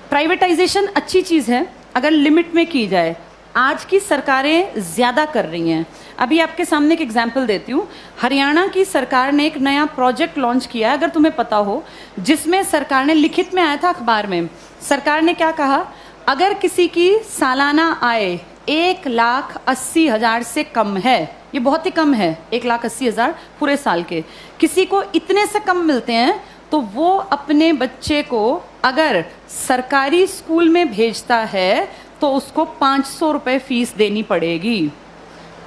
Privatisation अच्छी चीज़ है अगर लिमिट में की जाए। आज की सरकारें ज़्यादा कर रही हैं। अभी आपके सामने एक एग्जाम्पल देती हूँ। हरियाणा की सरकार ने एक नया प्रोजेक्ट लॉन्च किया है, अगर तुम्हें पता हो, जिसमें सरकार ने, लिखित में आया था अखबार में, सरकार ने क्या कहा, अगर किसी की सालाना आय 1,80,000 से कम है, ये बहुत ही कम है, 1,80,000 पूरे साल के, किसी को इतने से कम मिलते हैं तो वो अपने बच्चे को अगर सरकारी स्कूल में भेजता है तो उसको 500 रुपये फीस देनी पड़ेगी।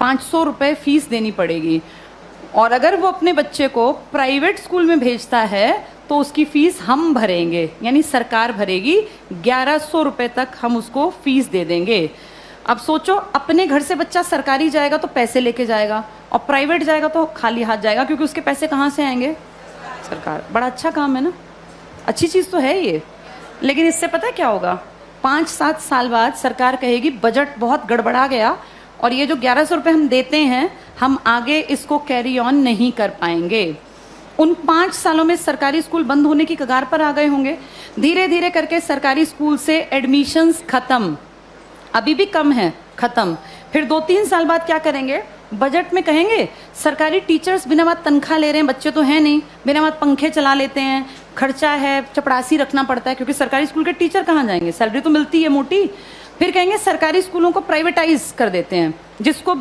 500 रुपये फीस देनी पड़ेगी। और अगर वो अपने बच्चे को प्राइवेट स्कूल में भेजता है तो उसकी फीस हम भरेंगे, यानी सरकार भरेगी। 1,100 रुपये तक हम उसको फीस दे देंगे। अब सोचो, अपने घर से बच्चा सरकारी जाएगा तो पैसे लेके जाएगा, और प्राइवेट जाएगा तो खाली हाथ जाएगा, क्योंकि उसके पैसे कहाँ से आएंगे? सरकार। बड़ा अच्छा काम है ना, अच्छी चीज़ तो है ये। लेकिन इससे पता है क्या होगा? 5-7 साल बाद सरकार कहेगी बजट बहुत गड़बड़ा गया और ये जो 1,100 रुपये हम देते हैं, हम आगे इसको कैरी ऑन नहीं कर पाएंगे। उन 5 सालों में सरकारी स्कूल बंद होने की कगार पर आ गए होंगे। धीरे धीरे करके सरकारी स्कूल से एडमिशन्स खत्म, अभी भी कम है, खत्म। फिर 2-3 साल बाद क्या करेंगे? बजट में कहेंगे सरकारी टीचर्स बिना बात तनख्वाह ले रहे हैं, बच्चे तो हैं नहीं, बिना बात पंखे चला लेते हैं, खर्चा है, चपड़ासी रखना पड़ता है, क्योंकि सरकारी स्कूल के टीचर कहाँ जाएंगे, सैलरी तो मिलती है मोटी। फिर कहेंगे सरकारी स्कूलों को प्राइवेटाइज कर देते हैं, जिसको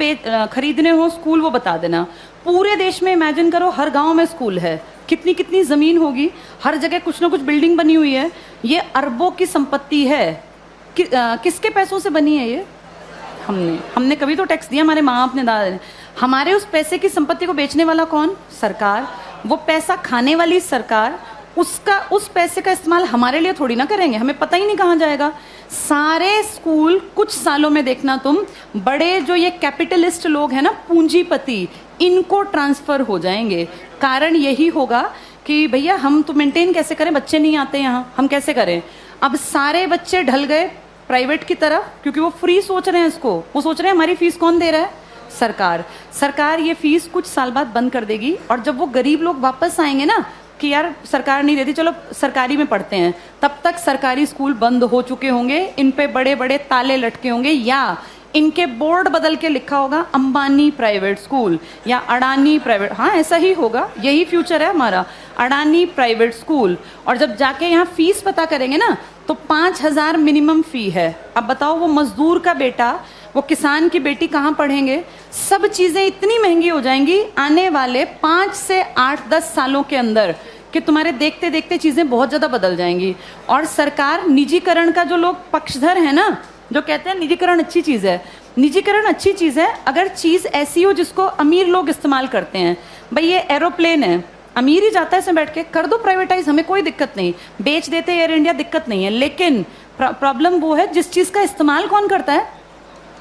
खरीदने हो स्कूल वो बता देना। पूरे देश में इमेजिन करो, हर गांव में स्कूल है, कितनी कितनी जमीन होगी, हर जगह कुछ ना कुछ बिल्डिंग बनी हुई है। ये अरबों की संपत्ति है। किसके पैसों से बनी है ये? हमने कभी तो टैक्स दिया, हमारे माँ बाप ने, दादा ने। हमारे उस पैसे की संपत्ति को बेचने वाला कौन? सरकार। वो पैसा खाने वाली सरकार। उस पैसे का इस्तेमाल हमारे लिए थोड़ी ना करेंगे, हमें पता ही नहीं कहाँ जाएगा। सारे स्कूल कुछ सालों में देखना तुम, बड़े जो ये कैपिटलिस्ट लोग हैं ना, पूंजीपति, इनको ट्रांसफर हो जाएंगे। कारण यही होगा कि भैया हम तो मेंटेन कैसे करें, बच्चे नहीं आते यहाँ, हम कैसे करें? अब सारे बच्चे ढल गए प्राइवेट की तरफ, क्योंकि वो फ्री सोच रहे हैं इसको। वो सोच रहे हैं हमारी फीस कौन दे रहा है? सरकार। सरकार ये फीस कुछ साल बाद बंद कर देगी, और जब वो गरीब लोग वापस आएंगे ना कि यार सरकार नहीं देती, चलो सरकारी में पढ़ते हैं, तब तक सरकारी स्कूल बंद हो चुके होंगे, इन पे बड़े बड़े ताले लटके होंगे, या इनके बोर्ड बदल के लिखा होगा अंबानी प्राइवेट स्कूल या अडानी प्राइवेट। हाँ, ऐसा ही होगा, यही फ्यूचर है हमारा, अडानी प्राइवेट स्कूल। और जब जाके यहाँ फीस पता करेंगे ना तो 5,000 मिनिमम फी है। अब बताओ, वो मजदूर का बेटा, वो किसान की बेटी कहाँ पढ़ेंगे? सब चीज़ें इतनी महंगी हो जाएंगी आने वाले 5 से 8-10 सालों के अंदर कि तुम्हारे देखते देखते चीज़ें बहुत ज़्यादा बदल जाएंगी। और सरकार निजीकरण का, जो लोग पक्षधर है ना, जो कहते हैं निजीकरण अच्छी चीज़ है, निजीकरण अच्छी चीज़ है अगर चीज़ ऐसी हो जिसको अमीर लोग इस्तेमाल करते हैं। भाई ये एरोप्लेन है, अमीर ही जाता है इसमें बैठ के, कर दो प्राइवेटाइज, हमें कोई दिक्कत नहीं, बेच देते एयर इंडिया, दिक्कत नहीं है। लेकिन प्रॉब्लम वो है जिस चीज़ का इस्तेमाल कौन करता है?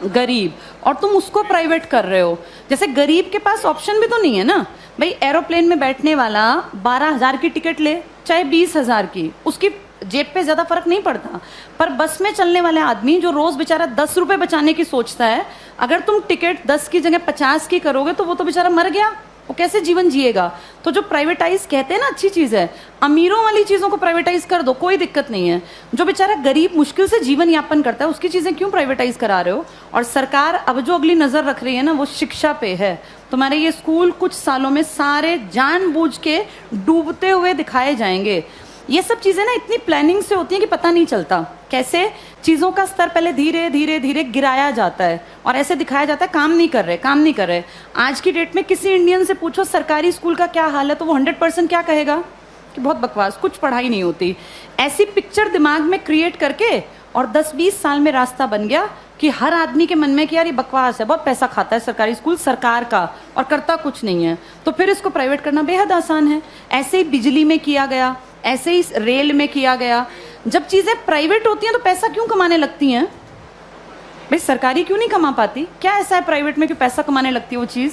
गरीब। और तुम उसको प्राइवेट कर रहे हो। जैसे गरीब के पास ऑप्शन भी तो नहीं है ना भाई, एरोप्लेन में बैठने वाला 12,000 की टिकट ले चाहे 20,000 की, उसकी जेब पे ज्यादा फर्क नहीं पड़ता। पर बस में चलने वाले आदमी जो रोज बेचारा 10 रुपए बचाने की सोचता है, अगर तुम टिकट 10 की जगह 50 की करोगे तो वो तो बेचारा मर गया, वो कैसे जीवन जिएगा? तो जो प्राइवेटाइज कहते हैं ना अच्छी चीज है, अमीरों वाली चीजों को प्राइवेटाइज कर दो, कोई दिक्कत नहीं है। जो बेचारा गरीब मुश्किल से जीवन यापन करता है उसकी चीजें क्यों प्राइवेटाइज करा रहे हो? और सरकार अब जो अगली नजर रख रही है ना, वो शिक्षा पे है। तुम्हारे ये स्कूल कुछ सालों में सारे जानबूझ के डूबते हुए दिखाए जाएंगे। ये सब चीजें ना इतनी प्लानिंग से होती हैं कि पता नहीं चलता कैसे चीजों का स्तर पहले धीरे धीरे धीरे गिराया जाता है और ऐसे दिखाया जाता है काम नहीं कर रहे, काम नहीं कर रहे। आज की डेट में किसी इंडियन से पूछो सरकारी स्कूल का क्या हाल है तो वो 100% क्या कहेगा कि बहुत बकवास, कुछ पढ़ाई नहीं होती। ऐसी पिक्चर दिमाग में क्रिएट करके और 10-20 साल में रास्ता बन गया कि हर आदमी के मन में कि यार ये बकवास है, बहुत पैसा खाता है सरकारी स्कूल सरकार का और करता कुछ नहीं है, तो फिर इसको प्राइवेट करना बेहद आसान है। ऐसे ही बिजली में किया गया, ऐसे ही रेल में किया गया। जब चीजें प्राइवेट होती हैं तो पैसा क्यों कमाने लगती हैं भाई? सरकारी क्यों नहीं कमा पाती? क्या ऐसा है प्राइवेट में कि पैसा कमाने लगती है वो चीज?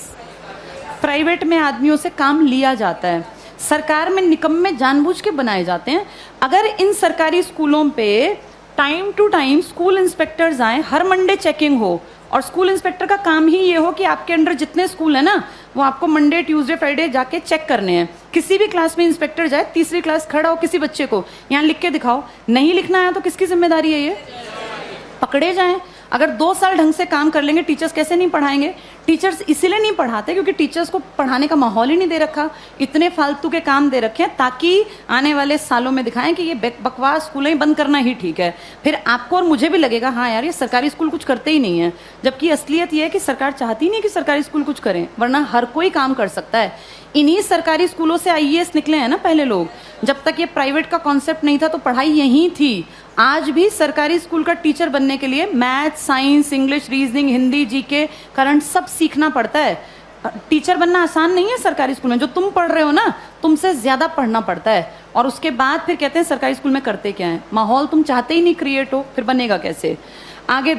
प्राइवेट में आदमियों से काम लिया जाता है, सरकार में निकम्मे जानबूझ के बनाए जाते हैं। अगर इन सरकारी स्कूलों पे time to time school inspectors आए, हर मंडे चेकिंग हो, और स्कूल इंस्पेक्टर का काम ही ये हो कि आपके अंडर जितने स्कूल है ना, वो आपको मंडे ट्यूसडे फ्राइडे जाके चेक करने हैं। किसी भी क्लास में इंस्पेक्टर जाए, तीसरी क्लास खड़ा हो, किसी बच्चे को यहाँ लिख के दिखाओ, नहीं लिखना आया तो किसकी जिम्मेदारी है? ये पकड़े जाएं। अगर 2 साल ढंग से काम कर लेंगे, टीचर्स कैसे नहीं पढ़ाएंगे? टीचर्स इसीलिए नहीं पढ़ाते क्योंकि टीचर्स को पढ़ाने का माहौल ही नहीं दे रखा, इतने फालतू के काम दे रखे हैं ताकि आने वाले सालों में दिखाएं कि ये बकवास स्कूलें ही बंद करना ही ठीक है। फिर आपको और मुझे भी लगेगा हाँ यार, ये सरकारी स्कूल कुछ करते ही नहीं है, जबकि असलियत ये है कि सरकार चाहती नहीं कि सरकारी स्कूल कुछ करें, वरना हर कोई काम कर सकता है। इन्हीं सरकारी स्कूलों से आईएएस निकले हैं ना पहले लोग। जब तक ये प्राइवेट का कॉन्सेप्ट नहीं था तो पढ़ाई यहीं थी। आज भी सरकारी स्कूल का टीचर बनने के लिए math, science, English, reasoning, Hindi, GK, current सब सीखना पड़ता है। टीचर बनना आसान नहीं है सरकारी स्कूल में। जो तुम पढ़ रहे हो ना, तुमसे ज्यादा पढ़ना पड़ता है। और उसके बाद फिर कहते हैं सरकारी स्कूल में करते क्या है। माहौल तुम चाहते ही नहीं क्रिएट हो, फिर बनेगा कैसे? आगे